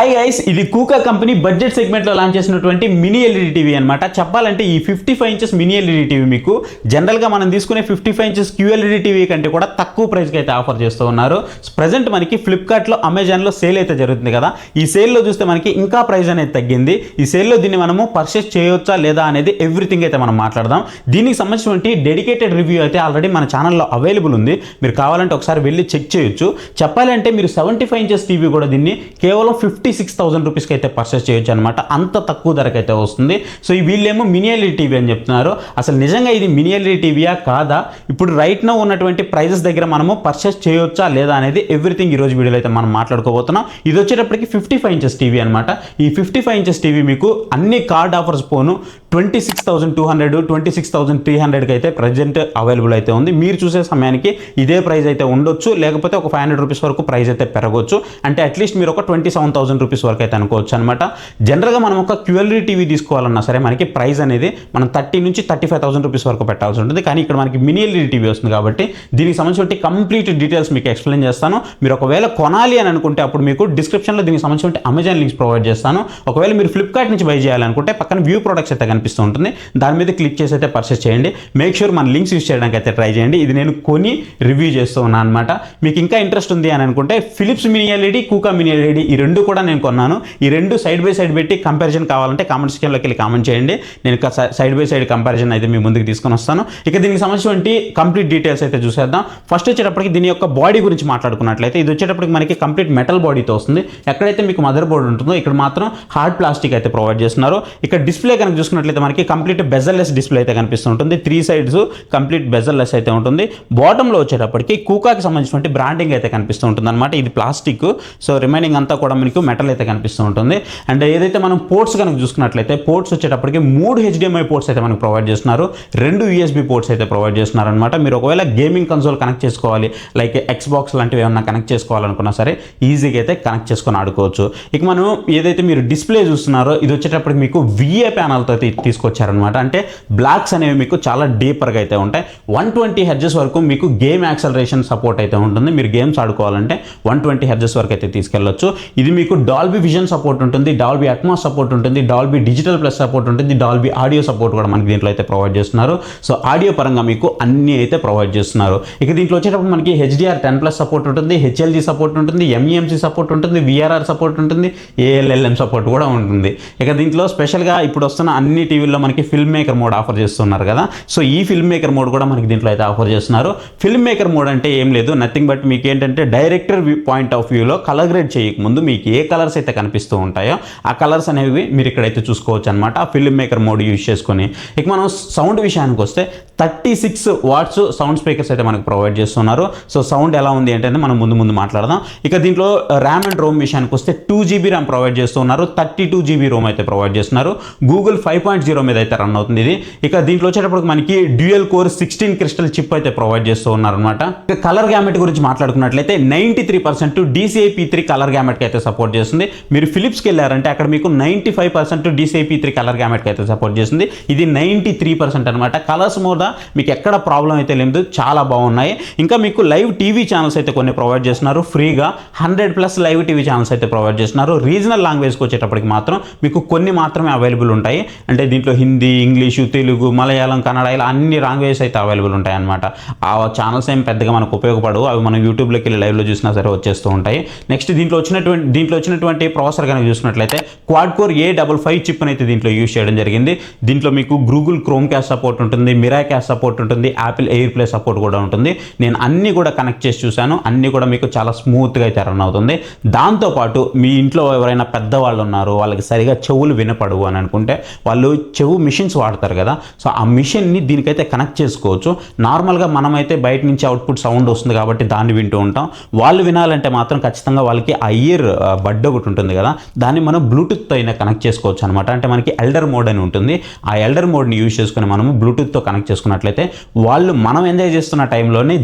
Hi guys, ఇది కూకా company budget సెగ్మెంట్లో launch చేసినటువంటి మినీ ఎల్ఈడి టీవీ అనమాట. చెప్పాలంటే ఈ 55 ఇంచెస్ మినీ ఎల్ఈడి టీవీ మీకు జనరల్గా మనం తీసుకునే 55 ఇంచెస్ QLED టీవీ కంటే కూడా తక్కువ ప్రైస్కి అయితే ఆఫర్ చేస్తూ ఉన్నారు. ప్రజెంట్ మనకి ఫ్లిప్కార్ట్లో, అమెజాన్లో సేల్ అయితే జరుగుతుంది కదా. ఈ సేల్లో చూస్తే మనకి ఇంకా ప్రైస్ అనేది తగ్గింది. ఈ సేల్లో దీన్ని మనము పర్చేస్ చేయొచ్చా లేదా అనేది ఎవ్రీథింగ్ అయితే మనం మాట్లాడదాం. దీనికి సంబంధించినటువంటి డెడికేటెడ్ రివ్యూ అయితే ఆల్రెడీ మన ఛానల్లో అవైలబుల్ ఉంది. మీరు కావాలంటే ఒకసారి వెళ్ళి చెక్ చేయొచ్చు. చెప్పాలంటే మీరు 75 ఇంచెస్ టీవీ కూడా దీన్ని కేవలం 56,000 రూపీస్కి అయితే పర్చేస్ చేయొచ్చు అనమాట. అంత తక్కువ ధరకైతే వస్తుంది. సో ఈ వీళ్ళేమో మినీ ఎల్ఈడి టీవీ అని చెప్తున్నారు. అసలు నిజంగా ఇది మినీ ఎల్ఈడి టీవీయా కాదా, ఇప్పుడు రైట్ నో ఉన్నటువంటి ప్రైజెస్ దగ్గర మనము పర్చేస్ చేయొచ్చా లేదా అనేది ఎవ్రీథింగ్ ఈరోజు వీడియోలో అయితే మనం మాట్లాడుకోబోతున్నాం. ఇది వచ్చేటప్పటికి 55 ఇంచెస్ టీవీ అనమాట. ఈ 55 ఇంచెస్ టీవీ మీకు అన్ని కార్డ్ ఆఫర్స్ పోను 26,200, 26,300కి అయితే ప్రజెంట్ అవైలబుల్ అయితే ఉంది. మీరు చూసే సమయానికి ఇదే ప్రైస్ అయితే ఉండొచ్చు, లేకపోతే ఒక 500 రూపీస్ వరకు ప్రైస్ అయితే పెరగవచ్చు. అంటే అట్లీస్ట్ మీరు ఒక 27,000 రూపీస్ వరకు అయితే అనుకోవచ్చు అనమాట. జనరల్గా మనం ఒక QLED టీవీ తీసుకోవాలన్నా సరే మనకి ప్రైస్ అనేది మనం 30 నుంచి 35,000 రూపీస్ వరకు పెట్టాల్సి ఉంటుంది. కానీ ఇక్కడ మనకి మినీ ఎల్ఈడి టీవీ వస్తుంది కాబట్టి దీనికి సంబంధించిన కంప్లీట్ డీటెయిల్స్ మీకు ఎక్స్ప్లెయిన్ చేస్తాను. మీరు ఒకవేళ కొనాలి అని అనుకుంటే అప్పుడు మీకు డిస్క్రిప్షన్లో దీనికి సంబంధించిన అమెజాన్ లింక్స్ ప్రొవైడ్ చేస్తాను. ఒకవేళ మీరు ఫ్లిప్కార్ట్ నుంచి బై చేయాలనుకుంటే పక్కన వ్యూ ప్రొడక్ట్స్ అయితే కనిపిస్తూ ఉంటుంది. దాని మీద క్లిక్ చేసి అయితే పర్చేస్ చేయండి. మేక్ షూర్ మన లింక్స్ యూస్ చేయడానికి అయితే ట్రై చేయండి. ఇది నేను కొని రివ్యూ చేస్తూ ఉన్నాను అనమాట. మీకు ఇంకా ఇంట్రెస్ట్ ఉంది అని అనుకుంటే ఫిలిప్స్ మినీ ఎల్ఈడి, కూకా మినీ ఎల్ఈడి ఈ రెండు కూడా నేను కొన్నాను. ఈ రెండు సైడ్ బై సైడ్ పెట్టి కంపారిజన్ కావాలంటే కామెంట్ సెక్షన్లోకి వెళ్ళి కామెంట్ చేయండి. నేను సైడ్ బై సైడ్ కంపారిజన్ అయితే మీ ముందుకు తీసుకొని వస్తాను. ఇక దీనికి సంబంధించిన కంప్లీట్ డీటెయిల్స్ అయితే చూసేద్దాం. ఫస్ట్ వచ్చేటప్పటికి దీని యొక్క బాడీ గురించి మాట్లాడుకున్నట్లయితే ఇది వచ్చేటప్పటికి మనకి కంప్లీట్ మెటల్ బాడీతో వస్తుంది. ఎక్కడైతే మీకు మదర్ బోర్డ్ ఉంటుందో ఇక్కడ మాత్రం హార్డ్ ప్లాస్టిక్ అయితే ప్రొవైడ్ చేస్తున్నారు. ఇక్కడ డిస్ప్లే కనుక చూసుకున్నట్లయితే మనకి కంప్లీట్ బెజల్లెస్ డిస్ప్లే అయితే కనిపిస్తుంటుంది. 3 సైడ్స్ కంప్లీట్ బెజల్లెస్ అయితే ఉంటుంది. బాటంలో వచ్చేటప్పటికి కూకాకి సంబంధించిన బ్రాండింగ్ అయితే కనిపిస్తూ ఉంటుంది అనమాట. ఇది ప్లాస్టిక్, సో రిమైనింగ్ అంతా కూడా మనకు మెటల్ అయితే కనిపిస్తూ ఉంటుంది. అండ్ ఏదైతే మనం పోర్ట్స్ కనుక చూసుకున్నట్లయితే పోర్ట్స్ వచ్చేటప్పటికి 3 HDMI పోర్ట్స్ అయితే మనకు ప్రొవైడ్ చేస్తున్నారు. 2 USB పోర్ట్స్ అయితే ప్రొవైడ్ చేస్తున్నారు అనమాట. మీరు ఒకవేళ గేమింగ్ కన్సోల్ కనెక్ట్ చేసుకోవాలి, లైక్ Xbox లాంటివి ఏమన్నా కనెక్ట్ చేసుకోవాలనుకున్నా సరే ఈజీగా అయితే కనెక్ట్ చేసుకొని ఆడుకోవచ్చు. ఇక మనం ఏదైతే మీరు డిస్ప్లే చూస్తున్నారో ఇది వచ్చేటప్పటికి మీకు VA ప్యానల్తో తీసుకొచ్చారనమాట. అంటే బ్లాక్స్ అనేవి మీకు చాలా డీపర్గా అయితే ఉంటాయి. 120 Hz వరకు మీకు గేమ్ యాక్సలరేషన్ సపోర్ట్ అయితే ఉంటుంది. మీరు గేమ్స్ ఆడుకోవాలంటే 120 Hz వరకు అయితే తీసుకెళ్ళొచ్చు. ఇది మీకు డాల్బీ విజన్ సపోర్ట్ ఉంటుంది, డాల్బీ అట్మాస్ సపోర్ట్ ఉంటుంది, డాల్బీ డిజిటల్ ప్లస్ సపోర్ట్ ఉంటుంది, డాల్బీ ఆడియో సపోర్ట్ కూడా మనకి దీంట్లో అయితే ప్రొవైడ్ చేస్తున్నారు. సో ఆడియో పరంగా మీకు అన్ని అయితే ప్రొవైడ్ చేస్తున్నారు. ఇక దీంట్లో వచ్చేటప్పుడు మనకి HDR10+ సపోర్ట్ ఉంటుంది, HLG సపోర్ట్ ఉంటుంది, MEMC సపోర్ట్ ఉంటుంది, VRR సపోర్ట్ ఉంటుంది, ALLM సపోర్ట్ కూడా ఉంటుంది. ఇక దీంట్లో స్పెషల్గా ఇప్పుడు వస్తున్న అన్ని టీవీల్లో మనకి ఫిల్మ్ మేకర్ మోడ్ ఆఫర్ చేస్తున్నారు కదా. సో ఈ ఫిల్మ్ మేకర్ మోడ్ కూడా మనకి దీంట్లో అయితే ఆఫర్ చేస్తున్నారు. ఫిల్మ్ మేకర్ మోడ్ అంటే ఏం లేదు, నథింగ్ బట్ మీకు ఏంటంటే డైరెక్టర్ పాయింట్ ఆఫ్ వ్యూలో కలర్ గ్రేడ్ చేయకముందు మీకు ఏ కలర్స్ అయితే కనిపిస్తూ ఉంటాయో ఆ కలర్స్ అనేవి మీరు ఇక్కడైతే చూసుకోవచ్చు అనమాట. ఆ ఫిల్మ్ మేకర్ మోడ్ యూజ్ చేసుకొని. ఇక మనం సౌండ్ విషయానికి వస్తే 36 వాట్స్ సౌండ్ స్పీకర్స్ అయితే మనకు ప్రొవైడ్ చేస్తున్నారు. సో సౌండ్ ఎలా ఉంది అంటే మనం ముందు మాట్లాడదాం. ఇక దీంట్లో ర్యామ్ అండ్ రోమ్ విషయానికి వస్తే 2 GB ర్యామ్ ప్రొవైడ్ చేస్తున్నారు, 32 GB రోమ్ అయితే ప్రొవైడ్ చేస్తున్నారు. గూగుల్ 5.0 మీద అయితే రన్ అవుతుంది ఇది. ఇక దీంట్లో వచ్చేటప్పుడు మనకి డ్యూయల్ కోర్ 16 క్రిస్టల్ చిప్ అయితే ప్రొవైడ్ చేస్తూ ఉన్నారు అనమాట. ఇక కలర్ గ్యామెట్ గురించి మాట్లాడుకున్నట్లయితే 93% DCI-P3 కలర్ గ్యామెట్కి అయితే సపోర్ట్ చేస్తుంది. మీరు ఫిలిప్స్కి వెళ్ళారంటే అక్కడ మీకు 95% DCI-P3 కలర్ గ్యామెట్కి అయితే సపోర్ట్ చేస్తుంది. ఇది 93% అనమాట. కలర్స్ మోడ్ మీకు ఎక్కడ ప్రాబ్లం అయితే లేదు, చాలా బాగున్నాయి. ఇంకా మీకు లైవ్ టీవీ ఛానల్స్ అయితే కొన్ని ప్రొవైడ్ చేస్తున్నారు ఫ్రీగా. 100+ లైవ్ టీవీ ఛానల్స్ అయితే ప్రొవైడ్ చేస్తున్నారు. రీజనల్ లాంగ్వేజ్కి వచ్చేటప్పటికి మాత్రం మీకు కొన్ని మాత్రమే అవైలబుల్ ఉంటాయి. అంటే దీంట్లో హిందీ, ఇంగ్లీషు, తెలుగు, మలయాళం, కన్నడ ఇలా అన్ని లాంగ్వేజెస్ అయితే అవైలబుల్ ఉంటాయి అనమాట. ఆ ఛానల్స్ ఏం పెద్దగా మనకు ఉపయోగపడవు, అవి మనం యూట్యూబ్లోకి వెళ్ళి లైవ్లో చూసినా సరే వచ్చేస్తూ ఉంటాయి. నెక్స్ట్ దీంట్లో వచ్చినటువంటి ప్రాసెసర్ కనుక చూసినట్లయితే క్వాడ్ కోర్ A55 చిప్ అయితే దీంట్లో యూజ్ చేయడం జరిగింది. దీంట్లో మీకు గూగుల్ క్రోమ్ క్యాస్ట్ సపోర్ట్ ఉంటుంది, మిరా క్యాస్ట్ సపోర్ట్ ఉంటుంది, యాపిల్ ఎయిర్ ప్లే సపోర్ట్ కూడా ఉంటుంది. నేను అన్ని కూడా కనెక్ట్ చేసి చూశాను, అన్ని కూడా మీకు చాలా స్మూత్గా అయితే రన్ అవుతుంది. దాంతోపాటు మీ ఇంట్లో ఎవరైనా పెద్దవాళ్ళు ఉన్నారు, వాళ్ళకి సరిగా చెవులు వినపడవు అని అనుకుంటే వాళ్ళు చెవు మిషన్స్ వాడతారు కదా, సో ఆ మిషన్ని దీనికైతే కనెక్ట్ చేసుకోవచ్చు. నార్మల్గా మనమైతే బయట నుంచి అవుట్పుట్ సౌండ్ వస్తుంది కాబట్టి దాన్ని వింటూ ఉంటాం. వాళ్ళు వినాలంటే మాత్రం ఖచ్చితంగా వాళ్ళకి ఆ ఇయర్ బడ్ ఒకటి ఉంటుంది కదా, దాన్ని మనం బ్లూటూత్తో అయినా కనెక్ట్ చేసుకోవచ్చు అనమాట. అంటే మనకి ఎల్డర్ మోడ్ అని ఉంటుంది. ఆ ఎల్డర్ మోడ్ని యూజ్ చేసుకుని మనము బ్లూటూత్తో కనెక్ట్ చేసుకున్నట్లయితే వాళ్ళు మనం ఎంజాయ్ చేస్తున్న టైంలోనే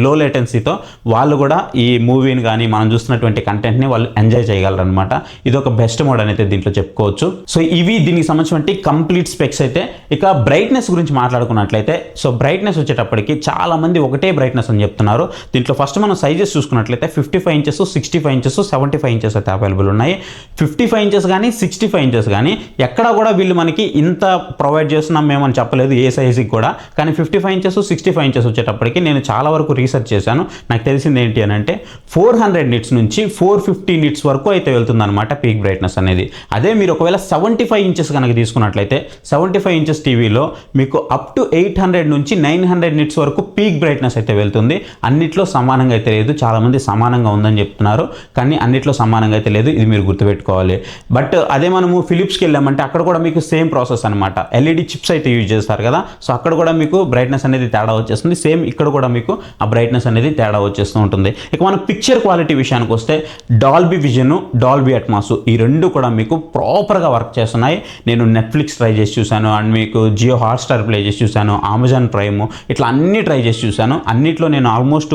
లో లేటెన్సీతో వాళ్ళు కూడా ఈ మూవీని కానీ మనం చూస్తున్నటువంటి కంటెంట్ని వాళ్ళు ఎంజాయ్ చేయగలరు అనమాట. ఇది ఒక బెస్ట్ మోడ్ అనేది దీంట్లో చెప్పుకోవచ్చు. సో ఇవి దీనికి సంబంధించిన సంబంధించినటువంటి కంప్లీట్ స్పెక్స్ అయితే. ఇక బ్రైట్నెస్ గురించి మాట్లాడుకున్నట్లయితే, సో బ్రైట్నెస్ వచ్చేటప్పటికి చాలామంది ఒకటే బ్రైట్నెస్ అని చెప్తున్నారు. దీంట్లో ఫస్ట్ మనం సైజెస్ చూసుకున్నట్లయితే 55 ఇంచెస్, 65 ఇంచెస్, 75 ఇంచెస్ అయితే అవైలబుల్ ఉన్నాయి. 55 ఇంచెస్ కానీ 65 ఇంచెస్ కానీ ఎక్కడ కూడా వీళ్ళు మనకి ఇంత ప్రొవైడ్ చేస్తున్నాం మేమని చెప్పలేదు ఏ సైజుకి కూడా. కానీ 55 ఇంచెస్ 65 ఇంచెస్ వచ్చేటప్పటికి నేను చాలా వరకు రీసెర్చ్ చేశాను. నాకు తెలిసింది ఏంటి అని అంటే 400 నిట్స్ నుంచి 450 నిట్స్ వరకు అయితే వెళ్తుందన్నమాట పీక్ బ్రైట్నెస్ అనేది. అదే మీరు ఒకవేళ 75 ఇంచెస్ కనుక తీసుకున్నట్లయితే 75 ఇంచెస్ టీవీలో మీకు అప్ టు 800 నుంచి 900 నిట్స్ వరకు పీక్ బ్రైట్నెస్ అయితే వెళ్తుంది. అన్నిట్లో సమానంగా అయితే లేదు. చాలామంది సమానంగా ఉందని చెప్తున్నారు, కానీ అన్నిట్లో సమానంగా అయితే లేదు. ఇది మీరు గుర్తుపెట్టుకోవాలి. బట్ అదే మనము ఫిలిప్స్కి వెళ్ళామంటే అక్కడ కూడా మీకు సేమ్ ప్రాసెస్ అనమాట. ఎల్ఈడి చిప్స్ అయితే యూజ్ చేస్తారు కదా, సో అక్కడ కూడా మీకు బ్రైట్నెస్ అనేది తేడా వచ్చేస్తుంది. సేమ్ ఇక్కడ కూడా మీకు ఆ బ్రైట్నెస్ అనేది తేడా వచ్చేస్తూ ఉంటుంది. ఇక మన పిక్చర్ క్వాలిటీ విషయానికి వస్తే డాల్బీ విజన్, డాల్బీ అట్మాస్ ఈ రెండు కూడా మీకు ప్రాపర్గా వర్క్ చేస్తున్నాయి. నేను నెట్ఫ్లిక్స్ ట్రై చేసి చూశాను, అండ్ మీకు జియో హాట్స్టార్ ప్లే చేసి చూశాను, అమెజాన్ ప్రైమ్ ఇట్లా అన్నీ ట్రై చేసి చూశాను. అన్నిట్లో నేను ఆల్మోస్ట్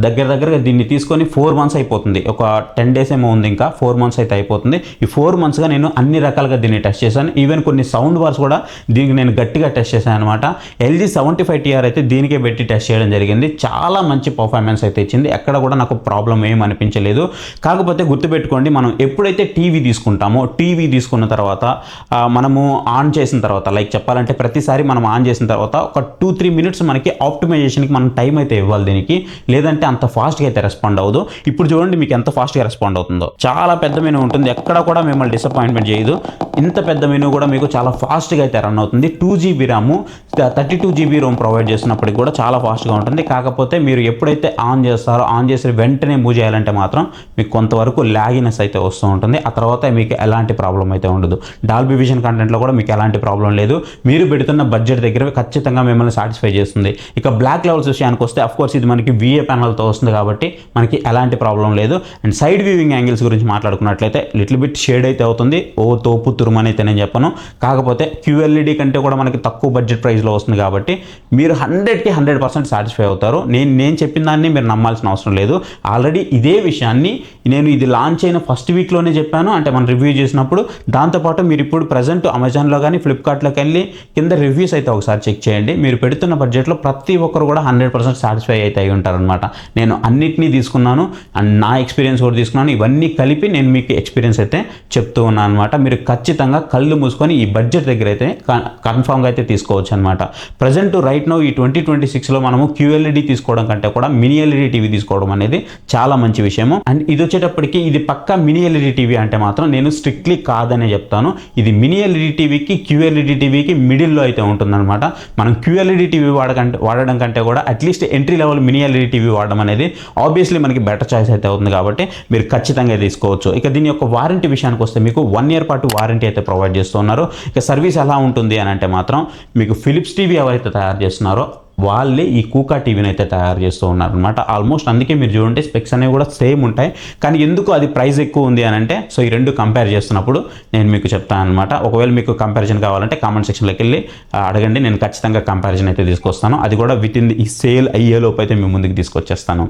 దగ్గరగా దీన్ని తీసుకొని 4 మంత్స్ అయిపోతుంది. ఒక 10 డేస్ ఏమో ఉంది, ఇంకా 4 మంత్స్ అయితే అయిపోతుంది. ఈ 4 మంత్స్గా నేను అన్ని రకాలుగా దీన్ని టెస్ట్ చేశాను. ఈవెన్ కొన్ని సౌండ్ బార్స్ కూడా దీనికి నేను గట్టిగా టెస్ట్ చేశాను అనమాట. ఎల్జీ 75TR అయితే దీనికే పెట్టి టెస్ట్ చేయడం జరిగింది. చాలా మంచి పర్ఫార్మెన్స్ అయితే ఇచ్చింది. ఎక్కడ కూడా నాకు ప్రాబ్లం ఏం అనిపించలేదు. కాకపోతే గుర్తుపెట్టుకోండి, మనం ఎప్పుడైతే టీవీ తీసుకుంటామో, టీవీ తీసుకున్న తర్వాత మనము ఆన్ చేసిన తర్వాత, లైక్ చెప్పాలంటే ప్రతిసారి మనం ఆన్ చేసిన తర్వాత ఒక 2-3 మినిట్స్ మనకి ఆప్టిమైజేషన్కి మనం టైం అయితే ఇవ్వాలి దీనికి, లేదంటే అంత ఫాస్ట్గా అయితే రెస్పాండ్ అవ్వదు. ఇప్పుడు చూడండి మీకు ఎంత ఫాస్ట్గా రెస్పాండ్ అవుతుందో. చాలా పెద్ద మెనూ ఉంటుంది, ఎక్కడ కూడా మిమ్మల్ని డిసప్పాయింట్మెంట్ చేయదు. ఇంత పెద్ద మెనూ కూడా మీకు చాలా ఫాస్ట్గా అయితే రన్ అవుతుంది. 2GB RAM, 32GB Rome provide చేసినప్పటికి కూడా చాలా ఫాస్ట్గా ఉంటుంది. కాకపోతే మీరు ఎప్పుడైతే ఆన్ చేస్తారో, ఆన్ చేసి వెంటనే మూవ్ చేయాలంటే మాత్రం మీకు కొంతవరకు లాగినెస్ అయితే వస్తూ ఉంటుంది. ఆ తర్వాత మీకు ఎలాంటి ప్రాబ్లం అయితే ఉండదు. డాల్బీ విజన్ కంటెంట్లో కూడా మీకు ఎలాంటి ప్రాబ్లం లేదు. మీరు పెడుతున్న బడ్జెట్ దగ్గర ఖచ్చితంగా మిమ్మల్ని సాటిస్ఫై చేస్తుంది. ఇక బ్లాక్ లెవెల్స్ విషయానికి వస్తే అఫ్కోర్స్ ఇది మనకి VA ప్యానల్తో వస్తుంది కాబట్టి మనకి ఎలాంటి ప్రాబ్లం లేదు. అండ్ సైడ్ వ్యూవింగ్ యాంగిల్స్ గురించి మాట్లాడుకున్నట్లయితే లిటిల్ బిట్ షేడ్ అయితే అవుతుంది. తోపు తురుమని అయితే నేను చెప్పను. కాకపోతే QLED కంటే కూడా మనకి తక్కువ బడ్జెట్ ప్రైస్లో వస్తుంది కాబట్టి మీరు 100కి 100% సాటిస్ఫై అవుతారు. నేను చెప్పిన దాన్ని మీరు నమ్మాల్సిన అవసరం లేదు. ఆల్రెడీ ఇదే విషయాన్ని నేను ఇది లాంచ్ అయిన ఫస్ట్ వీక్లోనే చెప్పాను, అంటే మనం రివ్యూ చేసినప్పుడు. దాంతోపాటు మీరు ఇప్పుడు ప్రజెంట్ అమెజాన్లో కానీ ఫ్లిప్కార్ట్లోకి వెళ్ళి కింద రివ్యూస్ అయితే ఒకసారి చెక్ చేయండి. మీరు పెడుతున్న బడ్జెట్లో ప్రతి ఒక్కరు కూడా 100% సాటిస్ఫై అయితే అయి ఉంటారనమాట. నేను అన్నిటినీ తీసుకున్నాను, అండ్ నా ఎక్స్పీరియన్స్ కూడా తీసుకున్నాను. ఇవన్నీ కలిపి నేను మీకు ఎక్స్పీరియన్స్ అయితే చెప్తూ ఉన్నాను అనమాట. మీరు ఖచ్చితంగా కళ్ళు మూసుకొని ఈ బడ్జెట్ దగ్గర అయితే కన్ఫామ్గా అయితే తీసుకోవచ్చు అనమాట. ప్రజెంట్ రైట్ నో ఈ 2026లో మనము QLED తీసుకోవడం కంటే కూడా మినీ LED టీవీ తీసుకోవడం అనేది చాలా మంచి విషయము. అండ్ ఇది వచ్చేటప్పటికి ఇది పక్కా మినీ LED టీవీ అంటే మాత్రం నేను స్ట్రిక్ట్లీ కాదనే చెప్తాను. ఇది మినీ LED టీవీకి QLED టీవీకి మిడిల్లో అయితే ఉంటుందన్నమాట. మనం QLED టీవీ వాడడం కంటే కూడా at least entry level mini LED TV వాడడం అనేది ఆబ్వియస్లీ మనకి బెటర్ చాయిస్ అయితే అవుతుంది కాబట్టి మీరు ఖచ్చితంగా తీసుకోవచ్చు. ఇక దీని యొక్క వారంటీ విషయానికి వస్తే మీకు 1 ఇయర్ పాటు వారంటీ అయితే ప్రొవైడ్ చేస్తున్నారు. ఇక సర్వీస్ ఎలా ఉంటుంది అని అంటే మాత్రం మీకు ఫిలిప్స్ టీవీ ఎవరైతే తయారు చేస్తున్నారో వాళ్ళే ఈ కూకా టీవీని అయితే తయారు చేస్తూ ఉన్నారనమాట. ఆల్మోస్ట్ అందుకే మీరు చూడండి స్పెక్స్ అనేవి కూడా సేమ్ ఉంటాయి. కానీ ఎందుకు అది ప్రైస్ ఎక్కువ ఉంది అని అంటే, సో ఈ రెండు కంపేర్ చేస్తున్నప్పుడు నేను మీకు చెప్తాను అనమాట. ఒకవేళ మీకు కంపారిజన్ కావాలంటే కామెంట్ సెక్షన్లోకి వెళ్ళి అడగండి, నేను ఖచ్చితంగా కంపారిజన్ అయితే తీసుకొస్తాను. అది కూడా విత్ ఇన్ ఈ సేల్ అయ్యేలోపు అయితే మీ ముందుకు తీసుకొచ్చేస్తాను.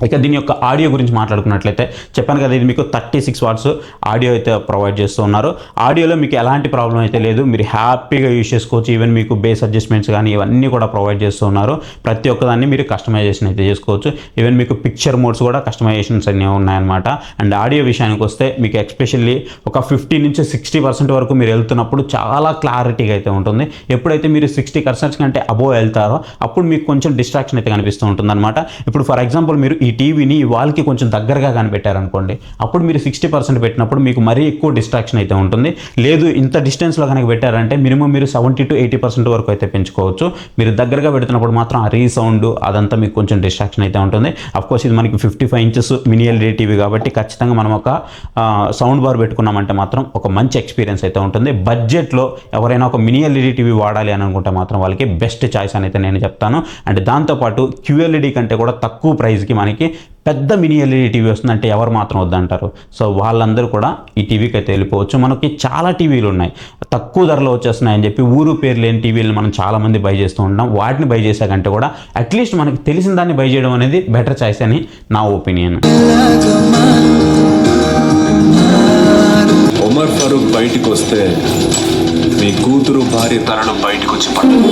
ఇక దీని యొక్క ఆడియో గురించి మాట్లాడుకున్నట్లయితే చెప్పాను కదా, ఇది మీకు 36 వాట్స్ ఆడియో అయితే ప్రొవైడ్ చేస్తూ ఉన్నారు. ఆడియోలో మీకు ఎలాంటి ప్రాబ్లం అయితే లేదు, మీరు హ్యాపీగా యూజ్ చేసుకోవచ్చు. ఈవెన్ మీకు బేస్ అడ్జస్ట్మెంట్స్ కానీ ఇవన్నీ కూడా ప్రొవైడ్ చేస్తూ ఉన్నారు. ప్రతి ఒక్కదాన్ని మీరు కస్టమైజేషన్ అయితే చేసుకోవచ్చు. ఈవెన్ మీకు పిక్చర్ మోడ్స్ కూడా కస్టమైజేషన్స్ అన్నీ ఉన్నాయన్నమాట. అండ్ ఆడియో విషయానికి వస్తే మీకు ఎస్పెషల్లీ ఒక 50 నుంచి 60% వరకు మీరు వెళ్తున్నప్పుడు చాలా క్లారిటీగా అయితే ఉంటుంది. ఎప్పుడైతే మీరు 60% కంటే అబోవ్ వెళ్తారో అప్పుడు మీకు కొంచెం డిస్ట్రాక్షన్ అయితే కనిపిస్తూ ఉంటుంది అనమాట. ఇప్పుడు ఫర్ ఎగ్జాంపుల్ మీరు ఈ టీవీని ఈ వాల్కి కొంచెం దగ్గరగా కనిపెట్టారనుకోండి, అప్పుడు మీరు 60% పెట్టినప్పుడు మీకు మరీ ఎక్కువ డిస్ట్రాక్షన్ అయితే ఉంటుంది. లేదు ఇంత డిస్టెన్స్లో కనుక పెట్టారంటే మినిమం మీరు 70 to 80% వరకు అయితే పెంచుకోవచ్చు. మీరు దగ్గరగా పెడుతున్నప్పుడు మాత్రం ఆ రీసౌండ్ అదంతా మీకు కొంచెం డిస్ట్రాక్షన్ అయితే ఉంటుంది. అఫ్కోర్స్ ఇది మనకి 55 ఇంచెస్ మినీ LED టీవీ కాబట్టి ఖచ్చితంగా మనం ఒక సౌండ్ బార్ పెట్టుకున్నామంటే మాత్రం ఒక మంచి ఎక్స్పీరియన్స్ అయితే ఉంటుంది. బడ్జెట్లో ఎవరైనా ఒక మినీ LED టీవీ వాడాలి అని అనుకుంటే మాత్రం వాళ్ళకి బెస్ట్ చాయిస్ అని అయితే నేను చెప్తాను. అండ్ దాంతోపాటు QLED కంటే కూడా తక్కువ ప్రైస్కి మనకి పెద్ద మినీ LED టీవీ వస్తుందంటే ఎవరు మాత్రం వద్దంటారు. సో వాళ్ళందరూ కూడా ఈ టీవీకి అయితే వెళ్ళిపోవచ్చు. మనకి చాలా టీవీలు ఉన్నాయి తక్కువ ధరలో వచ్చేస్తున్నాయని చెప్పి ఊరు పేరు లేని టీవీలను మనం చాలామంది బై చేస్తూ ఉంటాం. వాటిని బై చేసే కంటే కూడా అట్లీస్ట్ మనకి తెలిసిన దాన్ని బై చేయడం అనేది బెటర్ చాయిస్ అని నా ఒపీనియన్. ఉమర్ ఫరూక్ బయటకు వస్తే మీ కూతురు భార్య తలను బయటకు వచ్చి పడ్డది.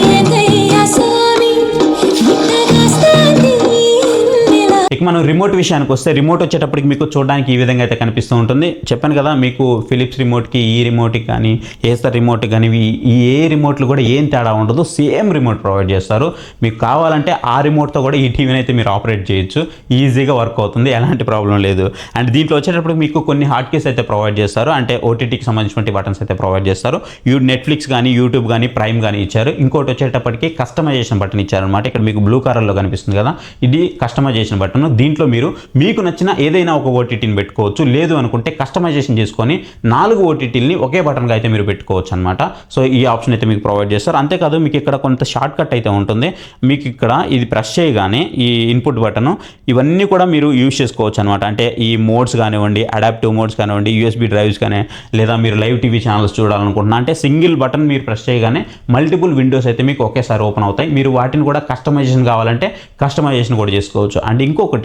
ఇక మనం రిమోట్ విషయానికి వస్తే రిమోట్ వచ్చేటప్పటికి మీకు చూడడానికి ఈ విధంగా అయితే కనిపిస్తూ ఉంటుంది. చెప్పాను కదా మీకు ఫిలిప్స్ రిమోట్కి ఈ రిమోట్కి కానీ ఏసర్ రిమోట్ కానీ ఈ ఏ రిమోట్లు కూడా ఏం తేడా ఉండదు, సేమ్ రిమోట్ ప్రొవైడ్ చేస్తారు. మీకు కావాలంటే ఆ రిమోట్తో కూడా ఈ టీవీని అయితే మీరు ఆపరేట్ చేయొచ్చు, ఈజీగా వర్క్ అవుతుంది, ఎలాంటి ప్రాబ్లం లేదు. అండ్ దీంట్లో వచ్చేటప్పుడు మీకు కొన్ని హాట్ కీస్ అయితే ప్రొవైడ్ చేస్తారు, అంటే ఓటీటీకి సంబంధించిన బటన్స్ అయితే ప్రొవైడ్ చేస్తారు. నెట్ఫ్లిక్స్ కానీ యూట్యూబ్ కానీ ప్రైమ్ కానీ ఇచ్చారు. ఇంకోటి వచ్చేటప్పటికి కస్టమైజేషన్ బటన్ ఇచ్చారనమాట. ఇక్కడ మీకు బ్లూ కలర్లో కనిపిస్తుంది కదా, ఇది కస్టమైజేషన్ బటన్. దీంట్లో మీకు నచ్చిన ఏదైనా ఒక ఓటీటీని పెట్టుకోవచ్చు, లేదు అనుకుంటే కస్టమైజేషన్ చేసుకొని 4 ఓటీటీలని ఒకే బటన్గా అయితే మీరు పెట్టుకోవచ్చు అనమాట. సో ఈ ఆప్షన్ అయితే మీకు ప్రొవైడ్ చేస్తారు. అంతేకాదు మీకు ఇక్కడ కొంత షార్ట్ కట్ అయితే ఉంటుంది. మీకు ఇక్కడ ఇది ప్రెస్ చేయగానే ఈ ఇన్పుట్ బటన్ ఇవన్నీ కూడా మీరు యూజ్ చేసుకోవచ్చు అనమాట. అంటే ఈ మోడ్స్ కానివ్వండి, అడాప్టివ్ మోడ్స్ కానివ్వండి, యూఎస్బీ డ్రైవ్స్ కానీ, లేదా మీరు లైవ్ టీవీ ఛానల్స్ చూడాలనుకుంటున్నా అంటే సింగిల్ బటన్ మీరు ప్రెస్ చేయగానే మల్టిపుల్ విండోస్ అయితే మీకు ఒకేసారి ఓపెన్ అవుతాయి. మీరు వాటిని కూడా కస్టమైజేషన్ కావాలంటే కస్టమైజేషన్ కూడా చేసుకోవచ్చు. అండ్ ఇంకొకటి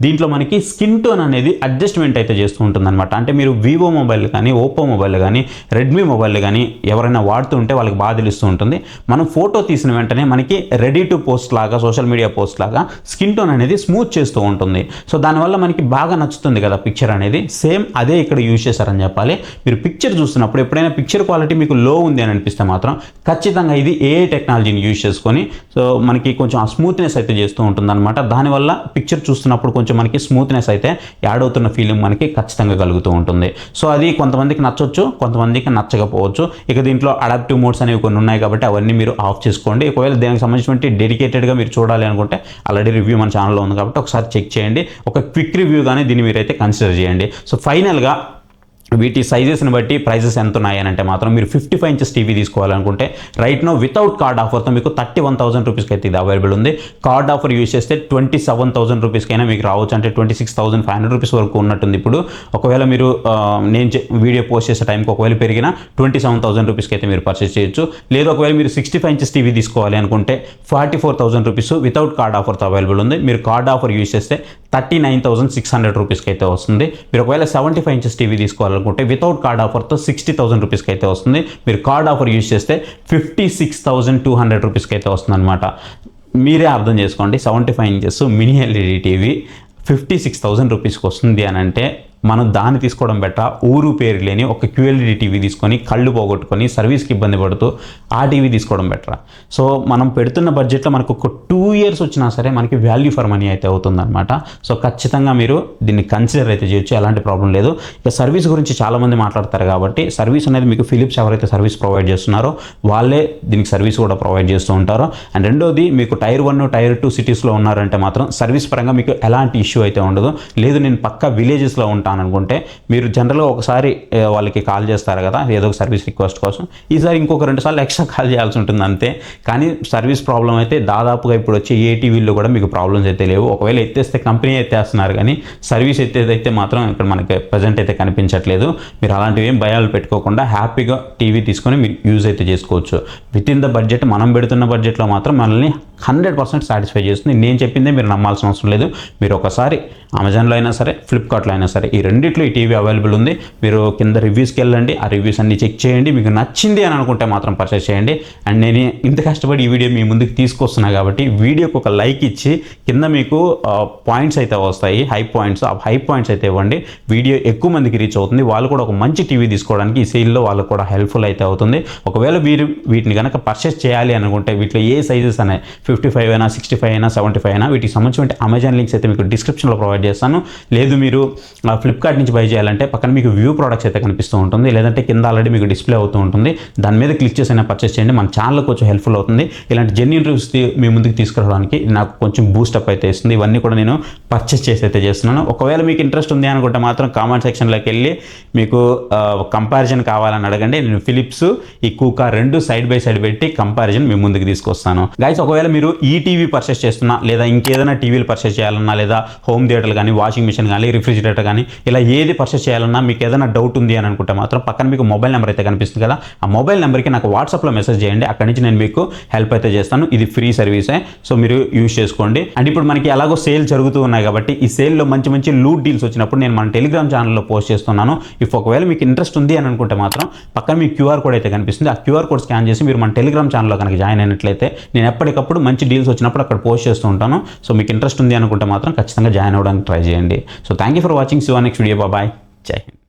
దీంట్లో మనకి స్కిన్ టోన్ అనేది అడ్జస్ట్మెంట్ అయితే చేస్తూ ఉంటుంది అనమాట. అంటే మీరు వివో మొబైల్ కానీ, ఓప్పో మొబైల్ కానీ, రెడ్మీ మొబైల్ కానీ ఎవరైనా వాడుతూ ఉంటే వాళ్ళకి బాధ తెలుస్తూ ఉంటుంది. మనం ఫోటో తీసిన వెంటనే మనకి రెడీ టు పోస్ట్ లాగా, సోషల్ మీడియా పోస్ట్ లాగా స్కిన్ టోన్ అనేది స్మూత్ చేస్తూ ఉంటుంది. సో దానివల్ల మనకి బాగా నచ్చుతుంది కదా పిక్చర్ అనేది. సేమ్ అదే ఇక్కడ యూజ్ చేశారని చెప్పాలి. మీరు పిక్చర్ చూస్తున్నప్పుడు ఎప్పుడైనా పిక్చర్ క్వాలిటీ మీకు లో ఉంది అని అనిపిస్తే మాత్రం ఖచ్చితంగా ఇది ఏ టెక్నాలజీని యూజ్ చేసుకొని సో మనకి కొంచెం ఆ స్మూత్నెస్ అయితే చేస్తూ ఉంటుంది అనమాట. దానివల్ల పిక్చర్ చూస్తున్నప్పుడు కొంచెం మనకి స్మూత్నెస్ అయితే యాడ్ అవుతున్న ఫీలింగ్ మనకి ఖచ్చితంగా కలుగుతూ ఉంటుంది. సో అది కొంతమందికి నచ్చవచ్చు, కొంతమందికి నచ్చకపోవచ్చు. ఇక దీంట్లో అడాప్టివ్ మోడ్స్ అనేవి కొన్ని ఉన్నాయి కాబట్టి అవన్నీ మీరు ఆఫ్ చేసుకోండి. ఒకవేళ దీనికి సంబంధించిన డెడికేటెడ్గా మీరు చూడాలి అనుకుంటే ఆల్రెడీ రివ్యూ మన ఛానల్లో ఉంది కాబట్టి ఒకసారి చెక్ చేయండి. ఒక క్విక్ రివ్యూగానే దీన్ని మీరైతే కన్సిడర్ చేయండి. సో ఫైనల్గా వీటి సైజెస్ని బట్టి ప్రైజెస్ ఎంత ఉన్నాయి అని అంటే మాత్రం మీరు 55 ఇంచెస్ టీవీ తీసుకోవాలనుకుంటే రైట్ నో వితౌట్ కార్డ్ ఆఫర్తో మీకు 31,000 రూపీస్కి అయితే ఇది అవైలబుల్ ఉంది. కార్డ్ ఆఫర్ యూజ్ చేస్తే 27,000 రూపీస్కైనా మీకు రావచ్చు, అంటే 26,500 రూపీస్ వరకు ఉన్నట్టుంది ఇప్పుడు. ఒకవేళ మీరు నేను వీడియో పోస్ట్ చేసే టైంకి ఒకవేళ పెరిగినా 27,000 రూపీస్కి అయితే మీరు పర్చేస్ చేయొచ్చు. లేదు ఒకవేళ మీరు 65 ఇంచెస్ టీవీ తీసుకోవాలి అనుకుంటే 44,000 రూపీస్ వితౌట్ కార్డ్ ఆఫర్తో అవైలబుల్ ఉంది. మీరు కార్డ్ ఆఫర్ యూజ్ చేస్తే 39,600 రూపీస్కి అయితే వస్తుంది. మీరు ఒకవేళ 75 ఇంచెస్ టీవీ తీసుకోవాలనుకుంటే వితౌట్ కార్డ్ ఆఫర్తో 60,000 రూపీస్కి అయితే వస్తుంది. మీరు కార్డ్ ఆఫర్ యూజ్ చేస్తే 56,200 రూపీస్కి అయితే వస్తుంది అనమాట. మీరే అర్థం చేసుకోండి, 75 ఇంచెస్ మినీ ఎల్ఈడి టీవీ 56,000 రూపీస్కి వస్తుంది అని అంటే మనం దాన్ని తీసుకోవడం బెటర్. ఊరు పేరు లేని ఒక QLED టీవీ తీసుకొని కళ్ళు పోగొట్టుకొని సర్వీస్కి ఇబ్బంది పడుతూ ఆ టీవీ తీసుకోవడం బెటర్. సో మనం పెడుతున్న బడ్జెట్లో మనకు ఒక 2 ఇయర్స్ వచ్చినా సరే మనకి వాల్యూ ఫర్ మనీ అయితే అవుతుందన్నమాట. సో ఖచ్చితంగా మీరు దీన్ని కన్సిడర్ అయితే చేయొచ్చు, ఎలాంటి ప్రాబ్లం లేదు. ఇక సర్వీస్ గురించి చాలామంది మాట్లాడతారు కాబట్టి సర్వీస్ అనేది మీకు ఫిలిప్స్ ఎవరైతే సర్వీస్ ప్రొవైడ్ చేస్తున్నారో వాళ్ళే దీనికి సర్వీస్ కూడా ప్రొవైడ్ చేస్తూ ఉంటారు. అండ్ రెండోది మీకు టైర్ 1, టైర్ 2 సిటీస్లో ఉన్నారంటే మాత్రం సర్వీస్ పరంగా మీకు ఎలాంటి ఇష్యూ అయితే ఉండదు. లేదు నేను పక్కా విలేజెస్లో ఉంటాను అనుకుంటే మీరు జనరల్గా ఒకసారి వాళ్ళకి కాల్ చేస్తారు కదా ఏదో ఒక సర్వీస్ రిక్వెస్ట్ కోసం, ఈసారి ఇంకొక 2 సార్లు ఎక్స్ట్రా కాల్ చేయాల్సి ఉంటుంది అంతే. కానీ సర్వీస్ ప్రాబ్లం అయితే దాదాపుగా ఇప్పుడు వచ్చే ఏ టీవీల్లో కూడా మీకు ప్రాబ్లమ్స్ అయితే లేవు. ఒకవేళ ఎత్తేస్తే కంపెనీ ఎత్తేస్తున్నారు కానీ సర్వీస్ ఎత్తేదైతే మాత్రం ఇక్కడ మనకి ప్రజెంట్ అయితే కనిపించట్లేదు. మీరు అలాంటివి ఏం భయాలు పెట్టుకోకుండా హ్యాపీగా టీవీ తీసుకొని మీరు యూజ్ అయితే చేసుకోవచ్చు. విత్ ఇన్ ద బడ్జెట్, మనం పెడుతున్న బడ్జెట్లో మాత్రం మనల్ని 100% సాటిస్ఫై చేస్తుంది. నేను చెప్పిందే మీరు నమ్మాల్సిన అవసరం లేదు. మీరు ఒకసారి అమెజాన్లో అయినా సరే, ఫ్లిప్కార్ట్లో అయినా సరే, ఈ రెండిట్లో ఈ టీవీ అవైలబుల్ ఉంది. మీరు కింద రివ్యూస్కి వెళ్ళండి, ఆ రివ్యూస్ అన్ని చెక్ చేయండి. మీకు నచ్చింది అని అనుకుంటే మాత్రం పర్చేస్ చేయండి. అండ్ నేను ఇంత కష్టపడి ఈ వీడియో మీ ముందుకు తీసుకొస్తున్నా కాబట్టి వీడియోకి ఒక లైక్ ఇచ్చి కింద మీకు పాయింట్స్ అయితే వస్తాయి, హై పాయింట్స్. ఆ హై పాయింట్స్ అయితే ఇవ్వండి. వీడియో ఎక్కువ మందికి రీచ్ అవుతుంది. వాళ్ళు కూడా ఒక మంచి టీవీ తీసుకోవడానికి ఈ సేల్లో వాళ్ళకు కూడా హెల్ప్ఫుల్ అయితే అవుతుంది. ఒకవేళ మీరు వీటిని కనుక పర్చేస్ చేయాలి అనుకుంటే వీటిలో ఏ సైజెస్ అనేవి 55 అయినా, 65 అయినా, 75 అయినా వీటికి సంబంధించిన అమెజాన్ లింక్స్ అయితే మీకు డిస్క్రిప్షన్లో ప్రొవైడ్ చేస్తాను. లేదు మీరు ఫ్లిప్కార్ట్ నుంచి బై చేయాలంటే పక్కన మీకు వ్యూ ప్రొడక్ట్స్ అయితే కనిపిస్తూ ఉంటుంది, లేదంటే కింద ఆల్రెడీ మీకు డిస్ప్లే అవుతూ ఉంటుంది. దాని మీద క్లిక్ చేసి అయినా పర్చేస్ చేయండి. మన ఛానల్ కొంచెం హెల్ప్ఫుల్ అవుతుంది. ఇలాంటి జెన్యూన్ రివ్యూస్ మీ ముందుకు తీసుకురావడానికి నాకు కొంచెం బూస్టప్ అయితే ఇస్తుంది. ఇవన్నీ కూడా నేను పర్చేస్ చేసి అయితే చేస్తున్నాను. ఒకవేళ మీకు ఇంట్రెస్ట్ ఉంది అనుకుంటే మాత్రం కామెంట్ సెక్షన్లోకి వెళ్ళి మీకు కంపారిజన్ కావాలని అడగండి. నేను ఫిలిప్స్, ఈ కూకా 2 సైడ్ బై సైడ్ పెట్టి కంపారిజన్ మీ ముందుకు తీసుకొస్తాను. గైస్ ఒకవేళ మీరు ఈ టీవీ పర్చేస్ చేస్తున్నా, లేదా ఇంకేదైనా టీవీలు పర్చేస్ చేయాలన్నా, లేదా హోమ్ థియేటర్లు కానీ, వాషింగ్ మిషన్ కానీ, రిఫ్రిజిరేటర్ కానీ ఇలా ఏది పర్చేస్ చేయాలన్నా మీకు ఏదైనా డౌట్ ఉంది అని అనుకుంటే మాత్రం పక్కన మీకు మొబైల్ నెంబర్ అయితే కనిపిస్తుంది కదా, ఆ మొబైల్ నెంబర్కి నాకు వాట్సాప్లో మెసేజ్ చేయండి. అక్కడి నుంచి నేను మీకు హెల్ప్ అయితే చేస్తాను. ఇది ఫ్రీ సర్వీసే, సో మీరు యూజ్ చేసుకోండి. అండ్ ఇప్పుడు మనకి ఎలాగో సేల్ జరుగుతూ ఉన్నాయి కాబట్టి ఈ సేల్లో మంచి మంచి లూట్ డీల్స్ వచ్చినప్పుడు నేను మన టెలిగ్రామ్ ఛానల్లో పోస్ట్ చేస్తున్నాను. ఒకవేళ మీకు ఇంట్రెస్ట్ ఉంది అని అనుకుంటే మాత్రం పక్కన మీకు క్యూఆర్ కోడ్ అయితే కనిపిస్తుంది. ఆ క్యూఆర్ కోడ్ స్కాన్ చేసి మీరు మన టెలిగ్రామ్ ఛానల్లో కనుక జాయిన్ అయినట్లయితే నేను ఎప్పటికప్పుడు మంచి డీల్స్ వచ్చినప్పుడు అక్కడ పోస్ట్ చేస్తూ ఉంటాను. సో మీకు ఇంట్రెస్ట్ ఉంది అనుకుంటే మాత్రం ఖచ్చితంగా జాయిన్ అవ్వడానికి ట్రై చేయండి. So thank you for watching. See you next video. Bye. జై హింద్.